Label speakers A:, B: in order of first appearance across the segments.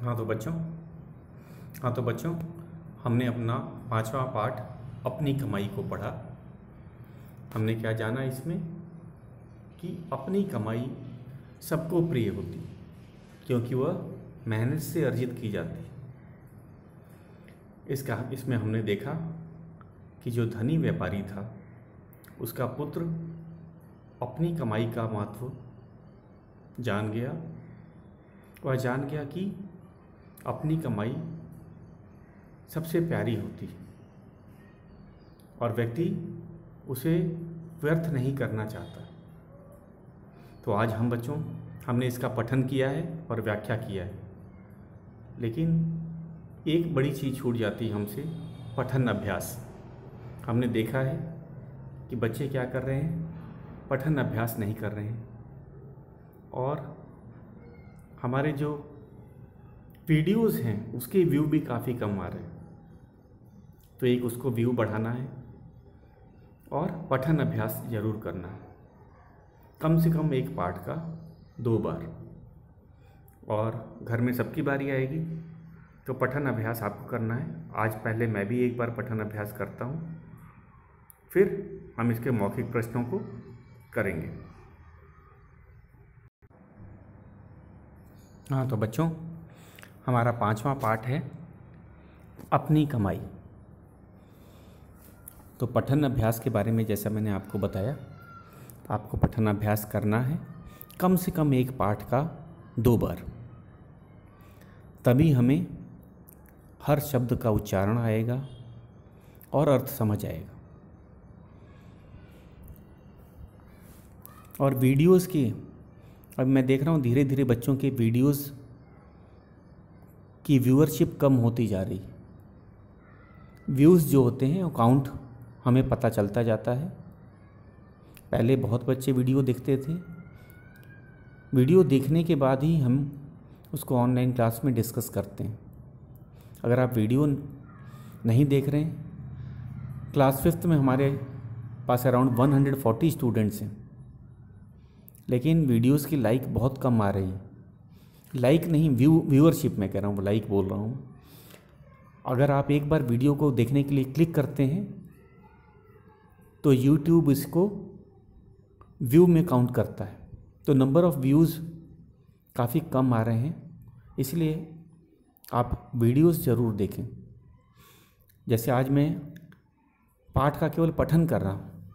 A: हाँ तो बच्चों हमने अपना 5वां पाठ अपनी कमाई को पढ़ा। हमने क्या जाना इसमें कि अपनी कमाई सबको प्रिय होती क्योंकि वह मेहनत से अर्जित की जाती। इसमें हमने देखा कि जो धनी व्यापारी था उसका पुत्र अपनी कमाई का महत्व जान गया। वह जान गया कि अपनी कमाई सबसे प्यारी होती और व्यक्ति उसे व्यर्थ नहीं करना चाहता। तो आज हमने इसका पठन किया है और व्याख्या किया है, लेकिन एक बड़ी चीज़ छूट जाती है हमसे, पठन अभ्यास। हमने देखा है कि बच्चे क्या कर रहे हैं, पठन अभ्यास नहीं कर रहे हैं और हमारे जो वीडियोज़ हैं उसके व्यू भी काफ़ी कम आ रहे हैं। तो एक उसको व्यू बढ़ाना है और पठन अभ्यास ज़रूर करना है, कम से कम एक पाठ का 2 बार। और घर में सबकी बारी आएगी तो पठन अभ्यास आपको करना है। आज पहले मैं भी एक बार पठन अभ्यास करता हूँ, फिर हम इसके मौखिक प्रश्नों को करेंगे। हाँ तो बच्चों, हमारा 5वां पाठ है अपनी कमाई। तो पठन अभ्यास के बारे में जैसा मैंने आपको बताया, आपको पठन अभ्यास करना है कम से कम एक पाठ का 2 बार, तभी हमें हर शब्द का उच्चारण आएगा और अर्थ समझ आएगा। और वीडियोज़ की, अब मैं देख रहा हूँ धीरे धीरे बच्चों के वीडियोज़ की व्यूअरशिप कम होती जा रही। व्यूज़ जो होते हैं वो काउंट हमें पता चलता जाता है। पहले बहुत बच्चे वीडियो देखते थे, वीडियो देखने के बाद ही हम उसको ऑनलाइन क्लास में डिस्कस करते हैं। अगर आप वीडियो नहीं देख रहे हैं, क्लास 5th में हमारे पास अराउंड 140 स्टूडेंट्स हैं, लेकिन वीडियोस की लाइक बहुत कम आ रही है। लाइक नहीं, व्यूअरशिप मैं कह रहा हूँ, लाइक बोल रहा हूँ। अगर आप एक बार वीडियो को देखने के लिए क्लिक करते हैं तो YouTube इसको व्यू में काउंट करता है, तो नंबर ऑफ़ व्यूज़ काफ़ी कम आ रहे हैं। इसलिए आप वीडियोस ज़रूर देखें। जैसे आज मैं पाठ का केवल पठन कर रहा हूँ,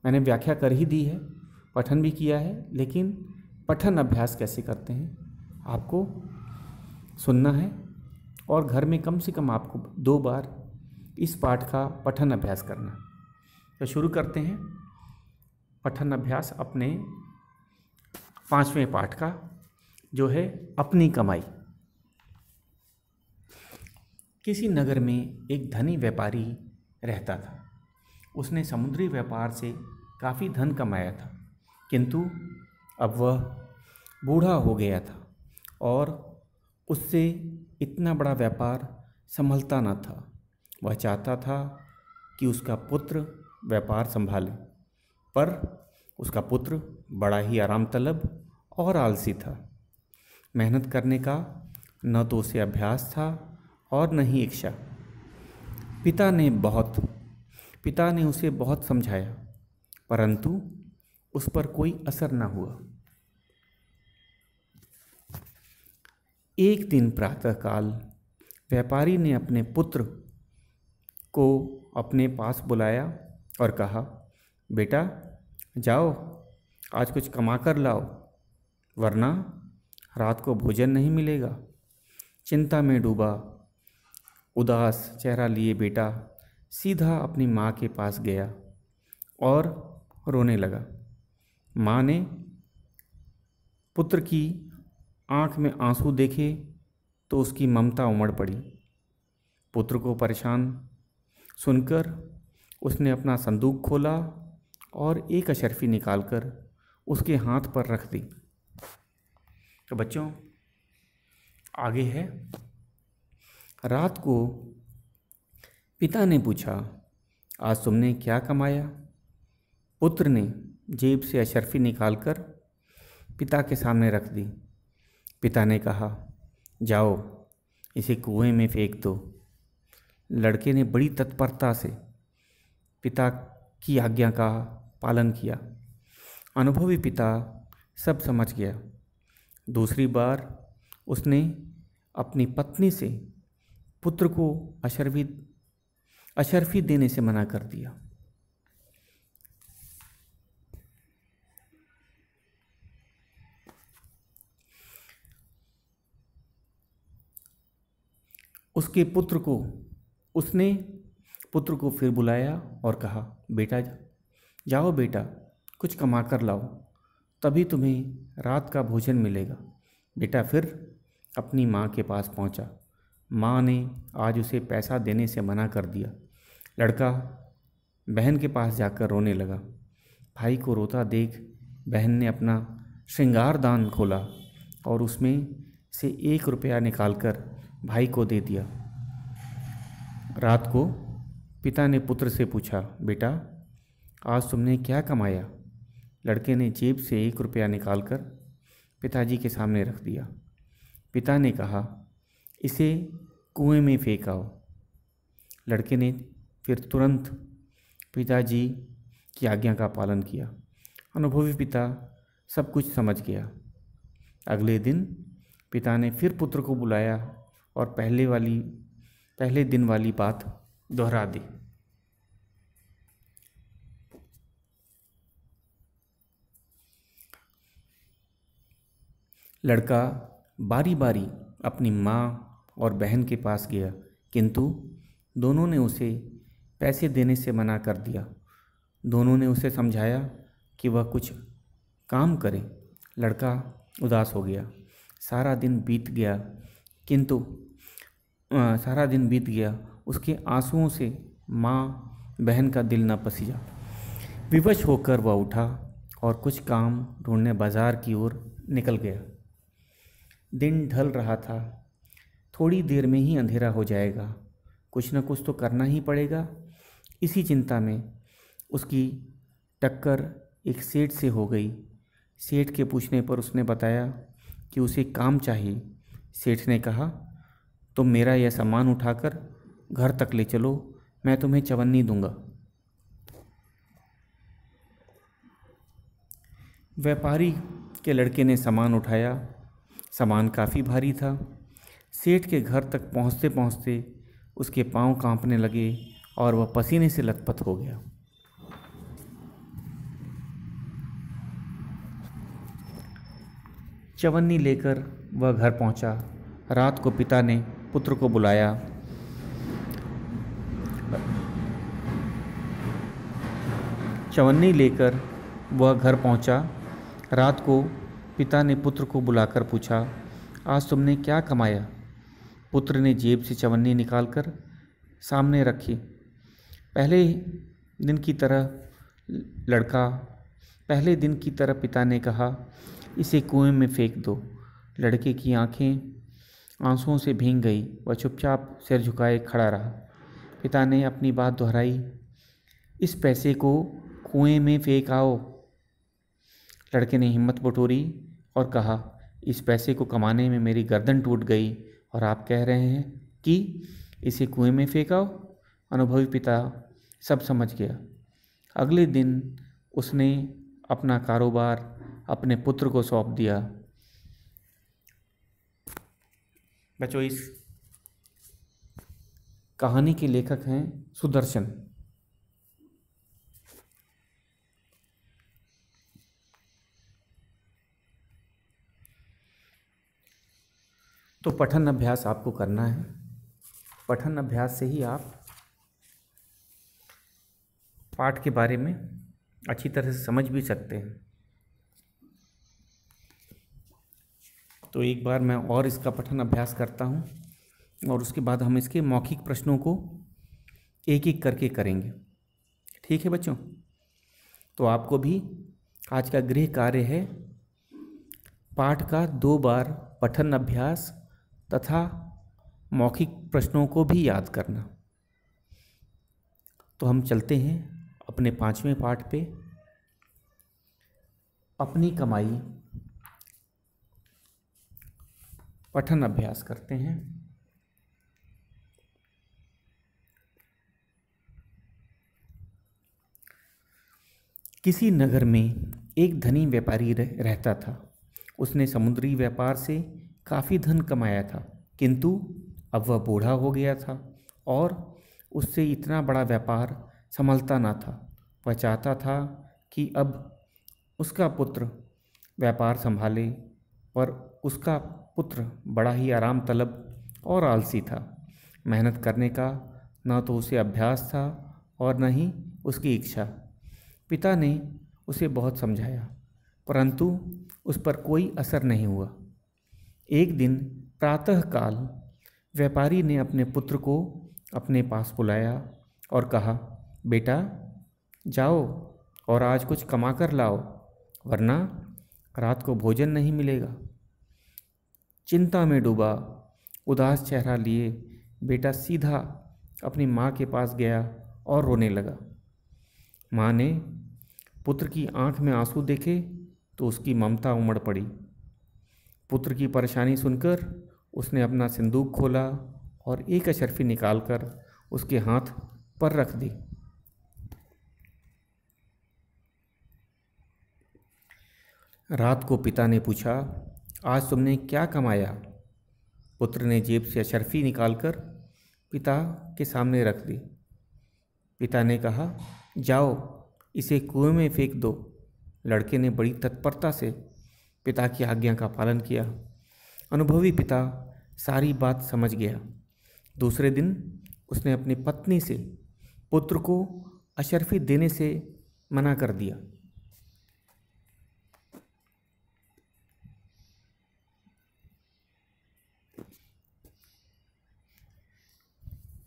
A: मैंने व्याख्या कर ही दी है, पठन भी किया है, लेकिन पठन अभ्यास कैसे करते हैं आपको सुनना है और घर में कम से कम आपको 2 बार इस पाठ का पठन अभ्यास करना है। तो शुरू करते हैं पठन अभ्यास अपने 5वें पाठ का, जो है अपनी कमाई। किसी नगर में एक धनी व्यापारी रहता था। उसने समुद्री व्यापार से काफ़ी धन कमाया था, किंतु अब वह बूढ़ा हो गया था और उससे इतना बड़ा व्यापार संभलता न था। वह चाहता था कि उसका पुत्र व्यापार संभाले, पर उसका पुत्र बड़ा ही आराम तलब और आलसी था। मेहनत करने का न तो उसे अभ्यास था और न ही इच्छा। पिता ने उसे बहुत समझाया, परंतु उस पर कोई असर न हुआ। एक दिन प्रातःकाल व्यापारी ने अपने पुत्र को अपने पास बुलाया और कहा, बेटा जाओ, आज कुछ कमा कर लाओ, वरना रात को भोजन नहीं मिलेगा। चिंता में डूबा उदास चेहरा लिए बेटा सीधा अपनी माँ के पास गया और रोने लगा। माँ ने पुत्र की आँख में आंसू देखे तो उसकी ममता उमड़ पड़ी। पुत्र को परेशान सुनकर उसने अपना संदूक खोला और एक अशर्फी निकालकर उसके हाथ पर रख दी। तो बच्चों, आगे है, रात को पिता ने पूछा, आज तुमने क्या कमाया? पुत्र ने जेब से अशर्फी निकालकर पिता के सामने रख दी। पिता ने कहा, जाओ इसे कुएं में फेंक दो। लड़के ने बड़ी तत्परता से पिता की आज्ञा का पालन किया। अनुभवी पिता सब समझ गया। दूसरी बार उसने अपनी पत्नी से पुत्र को अशर्फी देने से मना कर दिया। उसने पुत्र को फिर बुलाया और कहा, बेटा जाओ बेटा, कुछ कमा कर लाओ, तभी तुम्हें रात का भोजन मिलेगा। बेटा फिर अपनी माँ के पास पहुँचा। माँ ने आज उसे पैसा देने से मना कर दिया। लड़का बहन के पास जाकर रोने लगा। भाई को रोता देख बहन ने अपना श्रृंगार दान खोला और उसमें से 1 रुपया निकालकर भाई को दे दिया। रात को पिता ने पुत्र से पूछा, बेटा आज तुमने क्या कमाया? लड़के ने जेब से 1 रुपया निकालकर पिताजी के सामने रख दिया। पिता ने कहा, इसे कुएं में फेंक आओ। लड़के ने फिर तुरंत पिताजी की आज्ञा का पालन किया। अनुभवी पिता सब कुछ समझ गया। अगले दिन पिता ने फिर पुत्र को बुलाया और पहले दिन वाली बात दोहरा दी। लड़का बारी बारी अपनी माँ और बहन के पास गया, किंतु दोनों ने उसे पैसे देने से मना कर दिया। दोनों ने उसे समझाया कि वह कुछ काम करे। लड़का उदास हो गया। सारा दिन बीत गया, उसके आंसुओं से माँ बहन का दिल न पसीजा। विवश होकर वह उठा और कुछ काम ढूंढने बाजार की ओर निकल गया। दिन ढल रहा था। थोड़ी देर में ही अंधेरा हो जाएगा, कुछ न कुछ तो करना ही पड़ेगा। इसी चिंता में उसकी टक्कर एक सेठ से हो गई। सेठ के पूछने पर उसने बताया कि उसे काम चाहिए। सेठ ने कहा, तुम मेरा यह सामान उठाकर घर तक ले चलो, मैं तुम्हें चवन्नी दूंगा। व्यापारी के लड़के ने सामान उठाया। सामान काफ़ी भारी था। सेठ के घर तक पहुँचते पहुँचते उसके पांव कांपने लगे और वह पसीने से लथपथ हो गया। चवन्नी लेकर वह घर पहुंचा। रात को पिता ने पुत्र को बुलाया। चवन्नी लेकर वह घर पहुंचा। रात को पिता ने पुत्र को बुलाकर पूछा, आज तुमने क्या कमाया? पुत्र ने जेब से चवन्नी निकालकर सामने रखी। पहले दिन की तरह पिता ने कहा, इसे कुएं में फेंक दो। लड़के की आंखें आंसुओं से भीग गई। वह चुपचाप सिर झुकाए खड़ा रहा। पिता ने अपनी बात दोहराई, इस पैसे को कुएं में फेंक आओ। लड़के ने हिम्मत बटोरी और कहा, इस पैसे को कमाने में मेरी गर्दन टूट गई और आप कह रहे हैं कि इसे कुएं में फेंक आओ। अनुभवी पिता सब समझ गया। अगले दिन उसने अपना कारोबार अपने पुत्र को सौंप दिया। बच्चों, इस कहानी के लेखक हैं सुदर्शन। तो पठन अभ्यास आपको करना है। पठन अभ्यास से ही आप पाठ के बारे में अच्छी तरह से समझ भी सकते हैं। तो एक बार मैं और इसका पठन अभ्यास करता हूँ और उसके बाद हम इसके मौखिक प्रश्नों को एक एक करके करेंगे। ठीक है बच्चों? तो आपको भी आज का गृह कार्य है पाठ का 2 बार पठन अभ्यास तथा मौखिक प्रश्नों को भी याद करना। तो हम चलते हैं अपने 5वें पाठ पे। अपनी कमाई पठन अभ्यास करते हैं। किसी नगर में एक धनी व्यापारी रहता था। उसने समुद्री व्यापार से काफ़ी धन कमाया था, किंतु अब वह बूढ़ा हो गया था और उससे इतना बड़ा व्यापार संभलता न था। वह चाहता था कि अब उसका पुत्र व्यापार संभाले, पर उसका पुत्र बड़ा ही आराम तलब और आलसी था। मेहनत करने का न तो उसे अभ्यास था और न ही उसकी इच्छा। पिता ने उसे बहुत समझाया, परंतु उस पर कोई असर नहीं हुआ। एक दिन प्रातःकाल व्यापारी ने अपने पुत्र को अपने पास बुलाया और कहा, बेटा जाओ और आज कुछ कमा कर लाओ, वरना रात को भोजन नहीं मिलेगा। चिंता में डूबा, उदास चेहरा लिए बेटा सीधा अपनी माँ के पास गया और रोने लगा। माँ ने पुत्र की आंख में आंसू देखे तो उसकी ममता उमड़ पड़ी। पुत्र की परेशानी सुनकर उसने अपना संदूक खोला और एक अशर्फी निकालकर उसके हाथ पर रख दी। रात को पिता ने पूछा, आज तुमने क्या कमाया? पुत्र ने जेब से अशर्फी निकालकर पिता के सामने रख दी। पिता ने कहा, जाओ इसे कुएं में फेंक दो। लड़के ने बड़ी तत्परता से पिता की आज्ञा का पालन किया। अनुभवी पिता सारी बात समझ गया। दूसरे दिन उसने अपनी पत्नी से पुत्र को अशर्फी देने से मना कर दिया।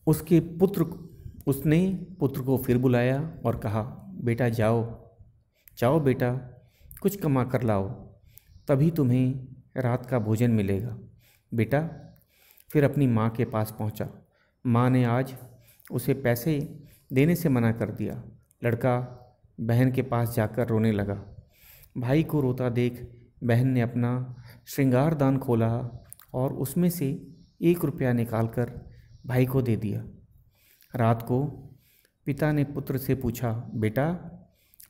A: उसने पुत्र को फिर बुलाया और कहा, बेटा जाओ जाओ बेटा, कुछ कमा कर लाओ, तभी तुम्हें रात का भोजन मिलेगा। बेटा फिर अपनी माँ के पास पहुँचा। माँ ने आज उसे पैसे देने से मना कर दिया। लड़का बहन के पास जाकर रोने लगा। भाई को रोता देख बहन ने अपना श्रृंगारदान खोला और उसमें से 1 रुपया निकालकर भाई को दे दिया। रात को पिता ने पुत्र से पूछा, बेटा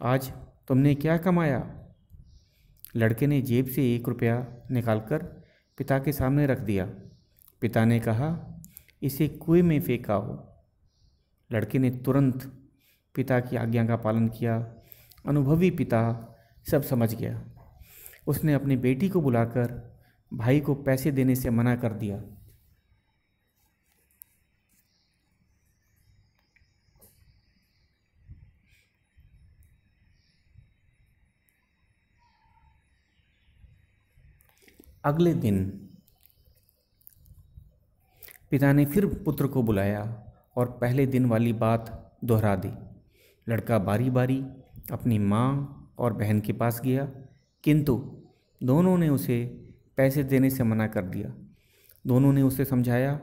A: आज तुमने क्या कमाया? लड़के ने जेब से 1 रुपया निकालकर पिता के सामने रख दिया। पिता ने कहा, इसे कुएं में फेंकाओ। लड़के ने तुरंत पिता की आज्ञा का पालन किया। अनुभवी पिता सब समझ गया। उसने अपनी बेटी को बुलाकर भाई को पैसे देने से मना कर दिया। अगले दिन पिता ने फिर पुत्र को बुलाया और पहले दिन वाली बात दोहरा दी। लड़का बारी बारी अपनी माँ और बहन के पास गया, किंतु दोनों ने उसे पैसे देने से मना कर दिया। दोनों ने उसे समझाया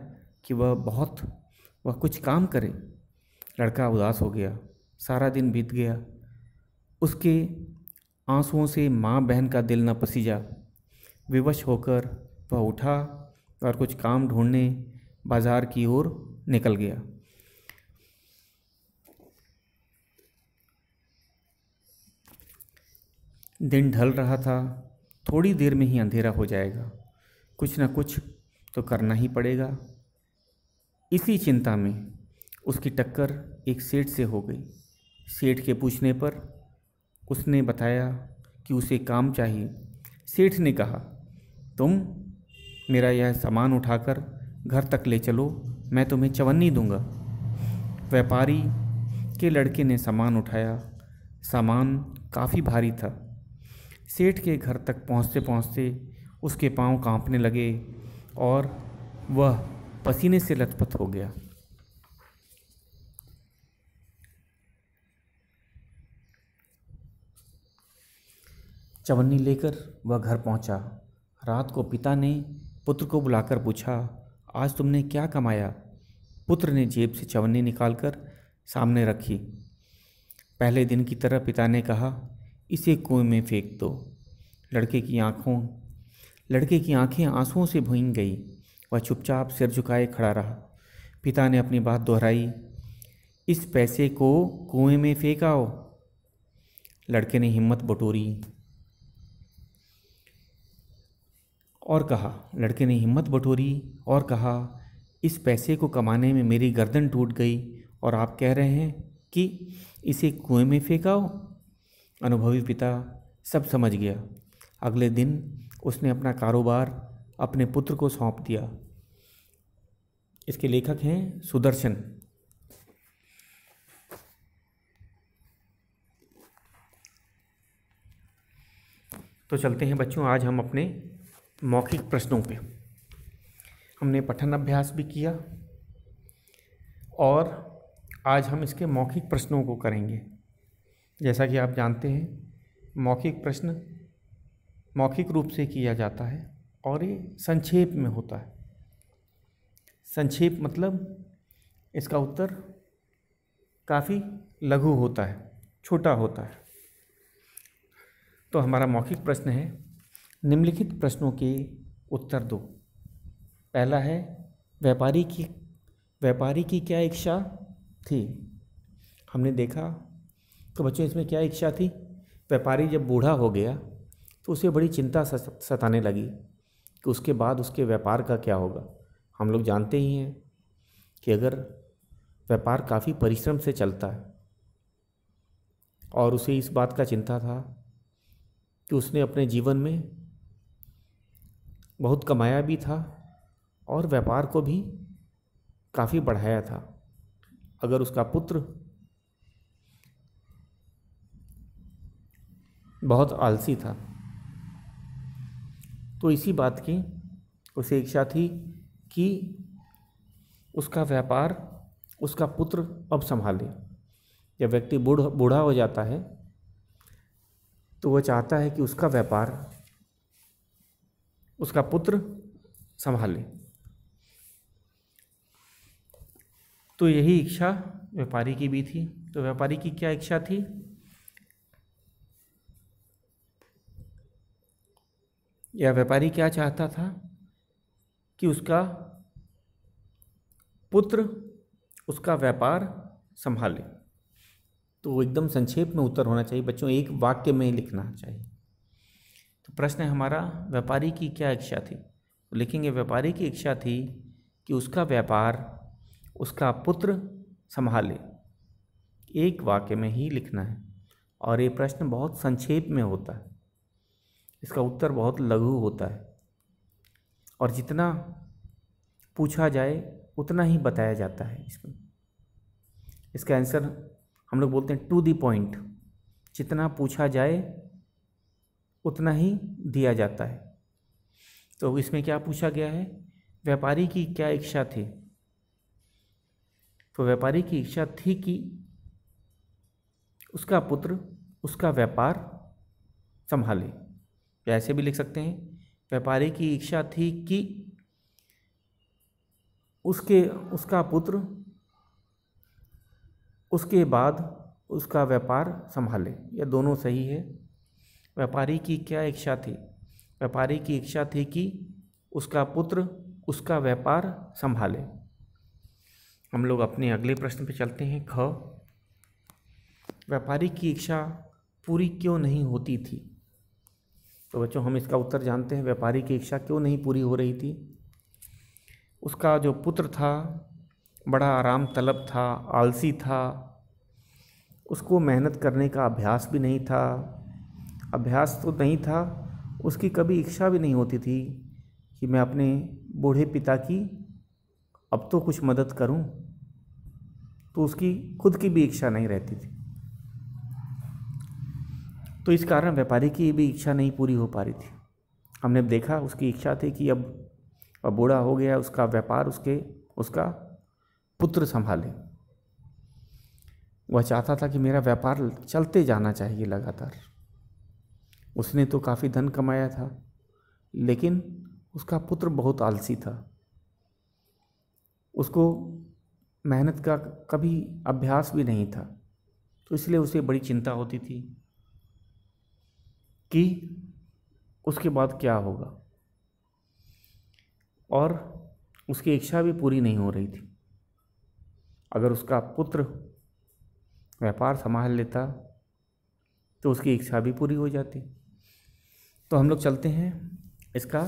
A: कि वह कुछ काम करे। लड़का उदास हो गया। सारा दिन बीत गया। उसके आंसुओं से माँ बहन का दिल न पसीजा। विवश होकर वह उठा और कुछ काम ढूंढने बाजार की ओर निकल गया। दिन ढल रहा था। थोड़ी देर में ही अंधेरा हो जाएगा। कुछ न कुछ तो करना ही पड़ेगा। इसी चिंता में उसकी टक्कर एक सेठ से हो गई। सेठ के पूछने पर उसने बताया कि उसे काम चाहिए। सेठ ने कहा, तुम मेरा यह सामान उठाकर घर तक ले चलो, मैं तुम्हें चवन्नी दूंगा। व्यापारी के लड़के ने सामान उठाया। सामान काफ़ी भारी था। सेठ के घर तक पहुँचते पहुँचते उसके पांव कांपने लगे और वह पसीने से लथपथ हो गया। चवन्नी लेकर वह घर पहुंचा। रात को पिता ने पुत्र को बुलाकर पूछा, आज तुमने क्या कमाया? पुत्र ने जेब से चवन्नी निकालकर सामने रखी। पहले दिन की तरह पिता ने कहा, इसे कुएं में फेंक दो। लड़के की आंखें आंसुओं से भीग गई। वह चुपचाप सिर झुकाए खड़ा रहा। पिता ने अपनी बात दोहराई, इस पैसे को कुएं में फेंकाओ। लड़के ने हिम्मत बटोरी और कहा, लड़के ने हिम्मत बटोरी और कहा, इस पैसे को कमाने में मेरी गर्दन टूट गई और आप कह रहे हैं कि इसे कुएं में फेंकाओ। अनुभवी पिता सब समझ गया। अगले दिन उसने अपना कारोबार अपने पुत्र को सौंप दिया। इसके लेखक हैं सुदर्शन। तो चलते हैं बच्चों, आज हम अपने मौखिक प्रश्नों पे। हमने पठन अभ्यास भी किया और आज हम इसके मौखिक प्रश्नों को करेंगे। जैसा कि आप जानते हैं, मौखिक प्रश्न मौखिक रूप से किया जाता है और ये संक्षेप में होता है। संक्षेप मतलब इसका उत्तर काफ़ी लघु होता है, छोटा होता है। तो हमारा मौखिक प्रश्न है, निम्नलिखित प्रश्नों के उत्तर दो। पहला है, व्यापारी की क्या इच्छा थी? हमने देखा तो बच्चों इसमें क्या इच्छा थी? व्यापारी जब बूढ़ा हो गया तो उसे बड़ी चिंता सताने लगी कि उसके बाद उसके व्यापार का क्या होगा। हम लोग जानते ही हैं कि अगर व्यापार काफ़ी परिश्रम से चलता है और उसे इस बात का चिंता था कि उसने अपने जीवन में बहुत कमाया भी था और व्यापार को भी काफ़ी बढ़ाया था। अगर उसका पुत्र बहुत आलसी था तो इसी बात की उसे इच्छा थी कि उसका व्यापार उसका पुत्र अब संभाले। जब व्यक्ति बूढ़ा हो जाता है तो वह चाहता है कि उसका व्यापार उसका पुत्र संभाले। तो यही इच्छा व्यापारी की भी थी। तो व्यापारी की क्या इच्छा थी? या व्यापारी क्या चाहता था? कि उसका पुत्र उसका व्यापार संभाले। तो एकदम संक्षेप में उत्तर होना चाहिए बच्चों, एक वाक्य में लिखना चाहिए। तो प्रश्न है हमारा, व्यापारी की क्या इच्छा थी? तो लिखेंगे, व्यापारी की इच्छा थी कि उसका व्यापार उसका पुत्र संभाले। एक वाक्य में ही लिखना है और ये प्रश्न बहुत संक्षेप में होता है, इसका उत्तर बहुत लघु होता है और जितना पूछा जाए उतना ही बताया जाता है। इसमें इसका आंसर हम लोग बोलते हैं टू द पॉइंट। जितना पूछा जाए उतना ही दिया जाता है। तो इसमें क्या पूछा गया है? व्यापारी की क्या इच्छा थी? तो व्यापारी की इच्छा थी कि उसका पुत्र उसका व्यापार संभाले। या ऐसे भी लिख सकते हैं, व्यापारी की इच्छा थी कि उसका पुत्र उसके बाद उसका व्यापार संभाले। या दोनों सही है। व्यापारी की क्या इच्छा थी? व्यापारी की इच्छा थी कि उसका पुत्र उसका व्यापार संभाले। हम लोग अपने अगले प्रश्न पे चलते हैं। ख, व्यापारी की इच्छा पूरी क्यों नहीं होती थी? तो बच्चों हम इसका उत्तर जानते हैं। व्यापारी की इच्छा क्यों नहीं पूरी हो रही थी? उसका जो पुत्र था बड़ा आराम तलब था, आलसी था, उसको मेहनत करने का अभ्यास भी नहीं था। अभ्यास तो नहीं था, उसकी कभी इच्छा भी नहीं होती थी कि मैं अपने बूढ़े पिता की अब तो कुछ मदद करूं। तो उसकी खुद की भी इच्छा नहीं रहती थी। तो इस कारण व्यापारी की भी इच्छा नहीं पूरी हो पा रही थी। हमने देखा उसकी इच्छा थी कि अब बूढ़ा हो गया, उसका व्यापार उसका पुत्र संभाले। वह चाहता था कि मेरा व्यापार चलते जाना चाहिए लगातार। उसने तो काफ़ी धन कमाया था, लेकिन उसका पुत्र बहुत आलसी था। उसको मेहनत का कभी अभ्यास भी नहीं था। तो इसलिए उसे बड़ी चिंता होती थी कि उसके बाद क्या होगा, और उसकी इच्छा भी पूरी नहीं हो रही थी। अगर उसका पुत्र व्यापार संभाल लेता तो उसकी इच्छा भी पूरी हो जाती। तो हम लोग चलते हैं, इसका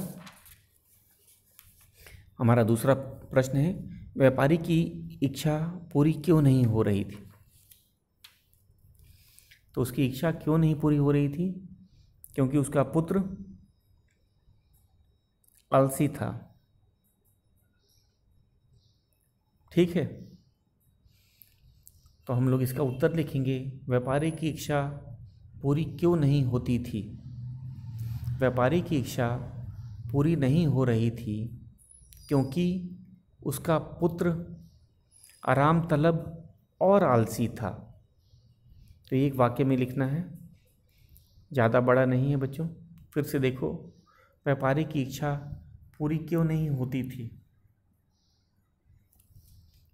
A: हमारा दूसरा प्रश्न है, व्यापारी की इच्छा पूरी क्यों नहीं हो रही थी। तो उसकी इच्छा क्यों नहीं पूरी हो रही थी? क्योंकि उसका पुत्र आलसी था। ठीक है, तो हम लोग इसका उत्तर लिखेंगे, व्यापारी की इच्छा पूरी क्यों नहीं होती थी। व्यापारी की इच्छा पूरी नहीं हो रही थी क्योंकि उसका पुत्र आराम तलब और आलसी था। तो एक वाक्य में लिखना है, ज़्यादा बड़ा नहीं है बच्चों। फिर से देखो, व्यापारी की इच्छा पूरी क्यों नहीं होती थी।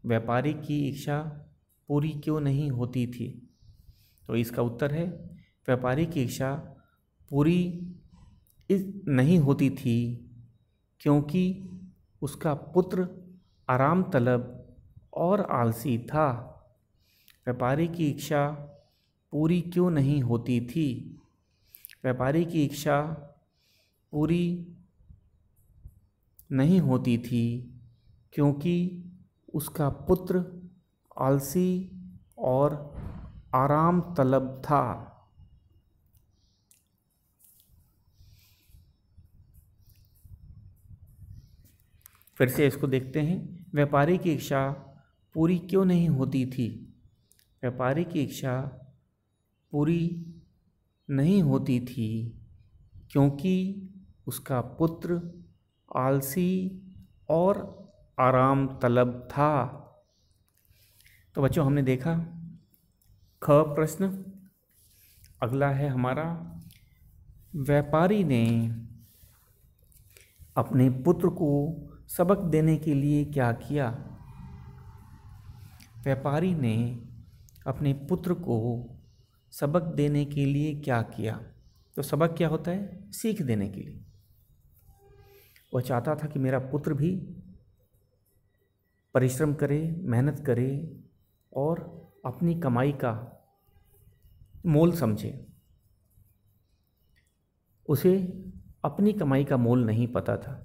A: व्यापारी की इच्छा पूरी क्यों नहीं होती थी। तो इसका उत्तर है, व्यापारी की इच्छा पूरी नहीं होती थी क्योंकि उसका पुत्र आराम तलब और आलसी था। व्यापारी की इच्छा पूरी क्यों नहीं होती थी। व्यापारी की इच्छा पूरी नहीं होती थी क्योंकि उसका पुत्र आलसी और आराम तलब था। फिर से इसको देखते हैं, व्यापारी की इच्छा पूरी क्यों नहीं होती थी। व्यापारी की इच्छा पूरी नहीं होती थी क्योंकि उसका पुत्र आलसी और आराम तलब था। तो बच्चों हमने देखा ख प्रश्न। अगला है हमारा, व्यापारी ने अपने पुत्र को सबक देने के लिए क्या किया। व्यापारी ने अपने पुत्र को सबक देने के लिए क्या किया। तो सबक क्या होता है? सीख देने के लिए। वह चाहता था कि मेरा पुत्र भी परिश्रम करे, मेहनत करे और अपनी कमाई का मोल समझे। उसे अपनी कमाई का मोल नहीं पता था।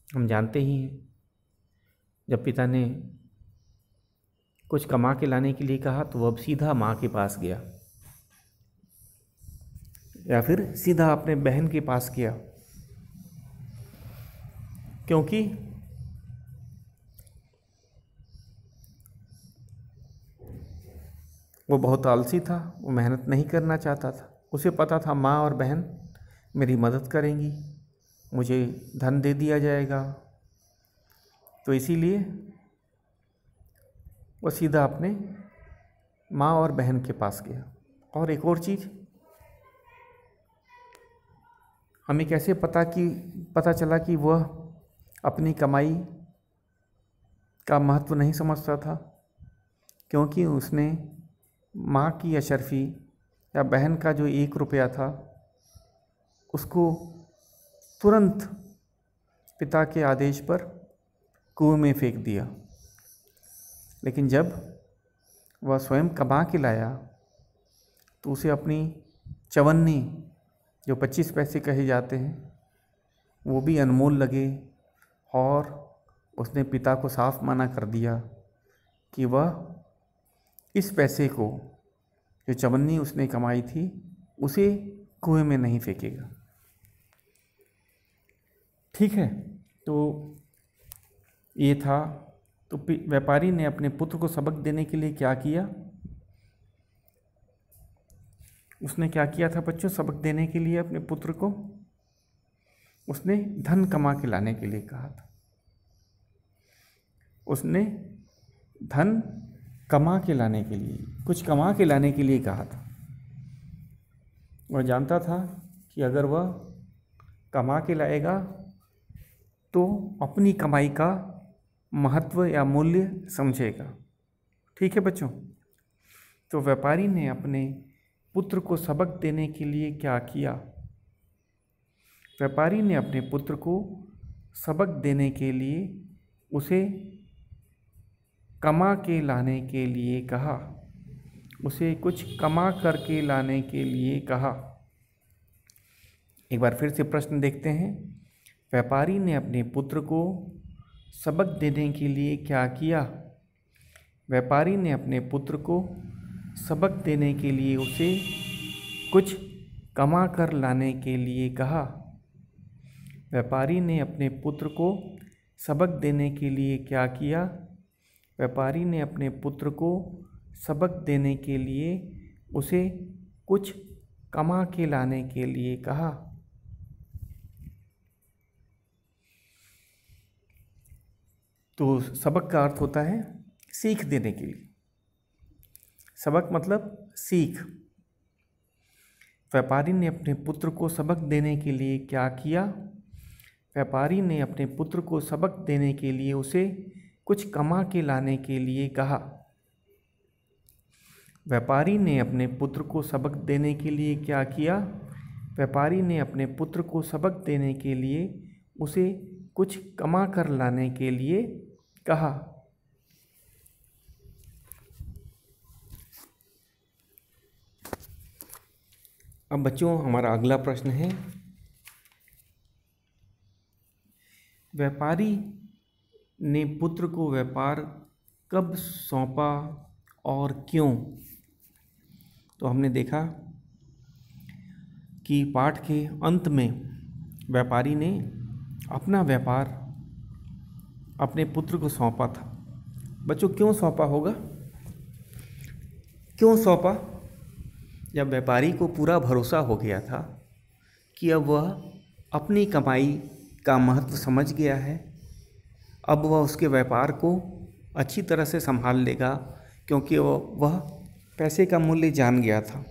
A: हम जानते ही हैं, जब पिता ने कुछ कमा के लाने के लिए कहा तो वह सीधा माँ के पास गया या फिर सीधा अपने बहन के पास गया, क्योंकि वो बहुत आलसी था, वो मेहनत नहीं करना चाहता था। उसे पता था माँ और बहन मेरी मदद करेंगी, मुझे धन दे दिया जाएगा, तो इसीलिए वो सीधा अपने माँ और बहन के पास गया। और एक और चीज़, हमें कैसे पता चला कि वह अपनी कमाई का महत्व नहीं समझता था? क्योंकि उसने माँ की अशर्फी या बहन का जो 1 रुपया था उसको तुरंत पिता के आदेश पर कुएं में फेंक दिया। लेकिन जब वह स्वयं कमा के लाया तो उसे अपनी चवन्नी, जो 25 पैसे कहे जाते हैं, वो भी अनमोल लगे और उसने पिता को साफ मना कर दिया कि वह इस पैसे को, जो चवन्नी उसने कमाई थी, उसे कुएं में नहीं फेंकेगा। ठीक है, तो ये था। तो व्यापारी ने अपने पुत्र को सबक देने के लिए क्या किया? उसने क्या किया था बच्चों? सबक देने के लिए अपने पुत्र को उसने धन कमा के लाने के लिए कहा था। उसने धन कमा के लाने के लिए, कुछ कमा के लाने के लिए कहा था। वह जानता था कि अगर वह कमा के लाएगा तो अपनी कमाई का महत्व या मूल्य समझेगा। ठीक है बच्चों, तो व्यापारी ने अपने पुत्र को सबक देने के लिए क्या किया? व्यापारी ने अपने पुत्र को सबक देने के लिए उसे कमा के लाने के लिए कहा। उसे कुछ कमा करके लाने के लिए कहा। एक बार फिर से प्रश्न देखते हैं। व्यापारी ने अपने पुत्र को सबक देने के लिए क्या किया? व्यापारी ने अपने पुत्र को सबक देने के लिए उसे कुछ कमा कर लाने के लिए कहा। व्यापारी ने अपने पुत्र को सबक देने के लिए क्या किया? व्यापारी ने अपने पुत्र को सबक देने के लिए उसे कुछ कमा के लाने के लिए कहा। तो सबक का अर्थ होता है सीख देने के लिए। सबक मतलब सीख। व्यापारी ने अपने पुत्र को सबक देने के लिए क्या किया? व्यापारी ने अपने पुत्र को सबक देने के लिए उसे कुछ कमा के लाने के लिए कहा। व्यापारी ने अपने पुत्र को सबक देने के लिए क्या किया? व्यापारी ने अपने पुत्र को सबक देने के लिए उसे कुछ कमा कर लाने के लिए कहा। अब बच्चों हमारा अगला प्रश्न है, व्यापारी ने पुत्र को व्यापार कब सौंपा और क्यों? तो हमने देखा कि पाठ के अंत में व्यापारी ने अपना व्यापार अपने पुत्र को सौंपा था। बच्चों क्यों सौंपा होगा? क्यों सौंपा? जब व्यापारी को पूरा भरोसा हो गया था कि अब वह अपनी कमाई का महत्व समझ गया है, अब वह उसके व्यापार को अच्छी तरह से संभाल लेगा, क्योंकि वह पैसे का मूल्य जान गया था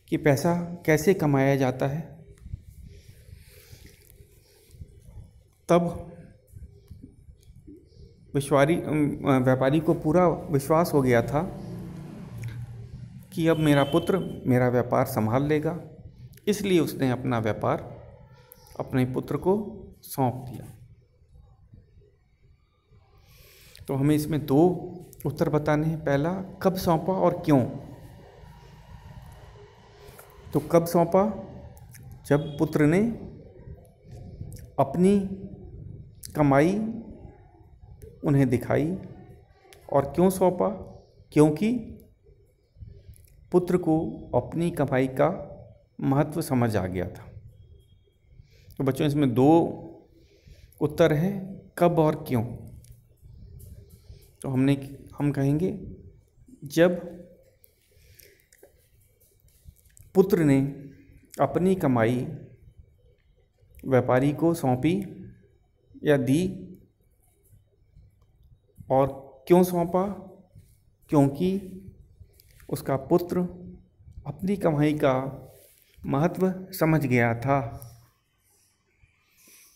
A: कि पैसा कैसे कमाया जाता है। तब व्यापारी को पूरा विश्वास हो गया था कि अब मेरा पुत्र मेरा व्यापार संभाल लेगा, इसलिए उसने अपना व्यापार अपने पुत्र को सौंप दिया। तो हमें इसमें 2 उत्तर बताने हैं। पहला, कब सौंपा और क्यों? तो कब सौंपा? जब पुत्र ने अपनी कमाई उन्हें दिखाई। और क्यों सौंपा? क्योंकि पुत्र को अपनी कमाई का महत्व समझ आ गया था। तो बच्चों इसमें 2 उत्तर हैं, कब और क्यों। तो हम कहेंगे जब पुत्र ने अपनी कमाई व्यापारी को सौंपी या दी। और क्यों सौंपा? क्योंकि उसका पुत्र अपनी कमाई का महत्व समझ गया था।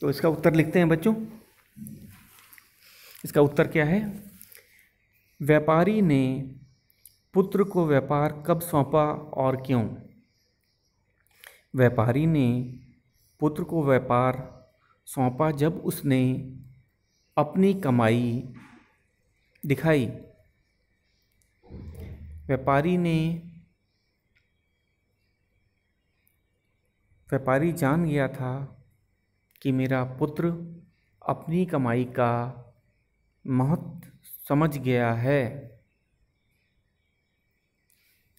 A: तो इसका उत्तर लिखते हैं बच्चों। इसका उत्तर क्या है? व्यापारी ने पुत्र को व्यापार कब सौंपा और क्यों? व्यापारी ने पुत्र को व्यापार सौंपा जब उसने अपनी कमाई दिखाई। व्यापारी जान गया था कि मेरा पुत्र अपनी कमाई का महत्व समझ गया है।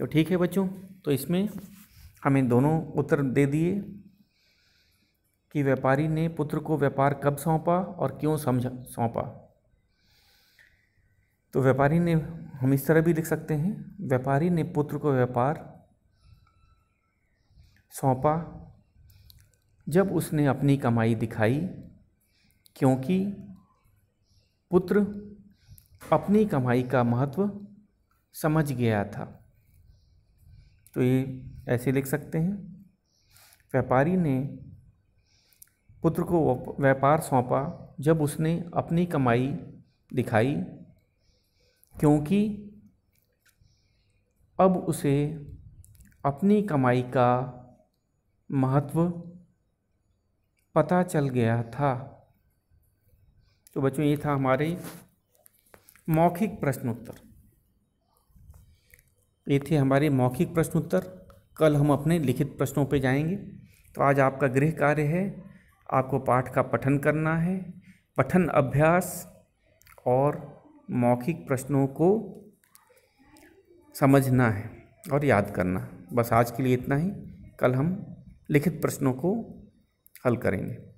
A: तो ठीक है बच्चों, तो इसमें हमें दोनों उत्तर दे दिए कि व्यापारी ने पुत्र को व्यापार कब सौंपा और क्यों सौंपा। तो व्यापारी ने, हम इस तरह भी लिख सकते हैं, व्यापारी ने पुत्र को व्यापार सौंपा जब उसने अपनी कमाई दिखाई, क्योंकि पुत्र अपनी कमाई का महत्व समझ गया था। तो ये ऐसे लिख सकते हैं, व्यापारी ने पुत्र को व्यापार सौंपा जब उसने अपनी कमाई दिखाई, क्योंकि अब उसे अपनी कमाई का महत्व पता चल गया था। तो बच्चों ये था हमारे मौखिक प्रश्न उत्तर। ये थे हमारे मौखिक प्रश्न उत्तर। कल हम अपने लिखित प्रश्नों पे जाएंगे। तो आज आपका गृह कार्य है, आपको पाठ का पठन करना है, पठन अभ्यास और मौखिक प्रश्नों को समझना है और याद करना। बस आज के लिए इतना ही। कल हम लिखित प्रश्नों को हल करेंगे।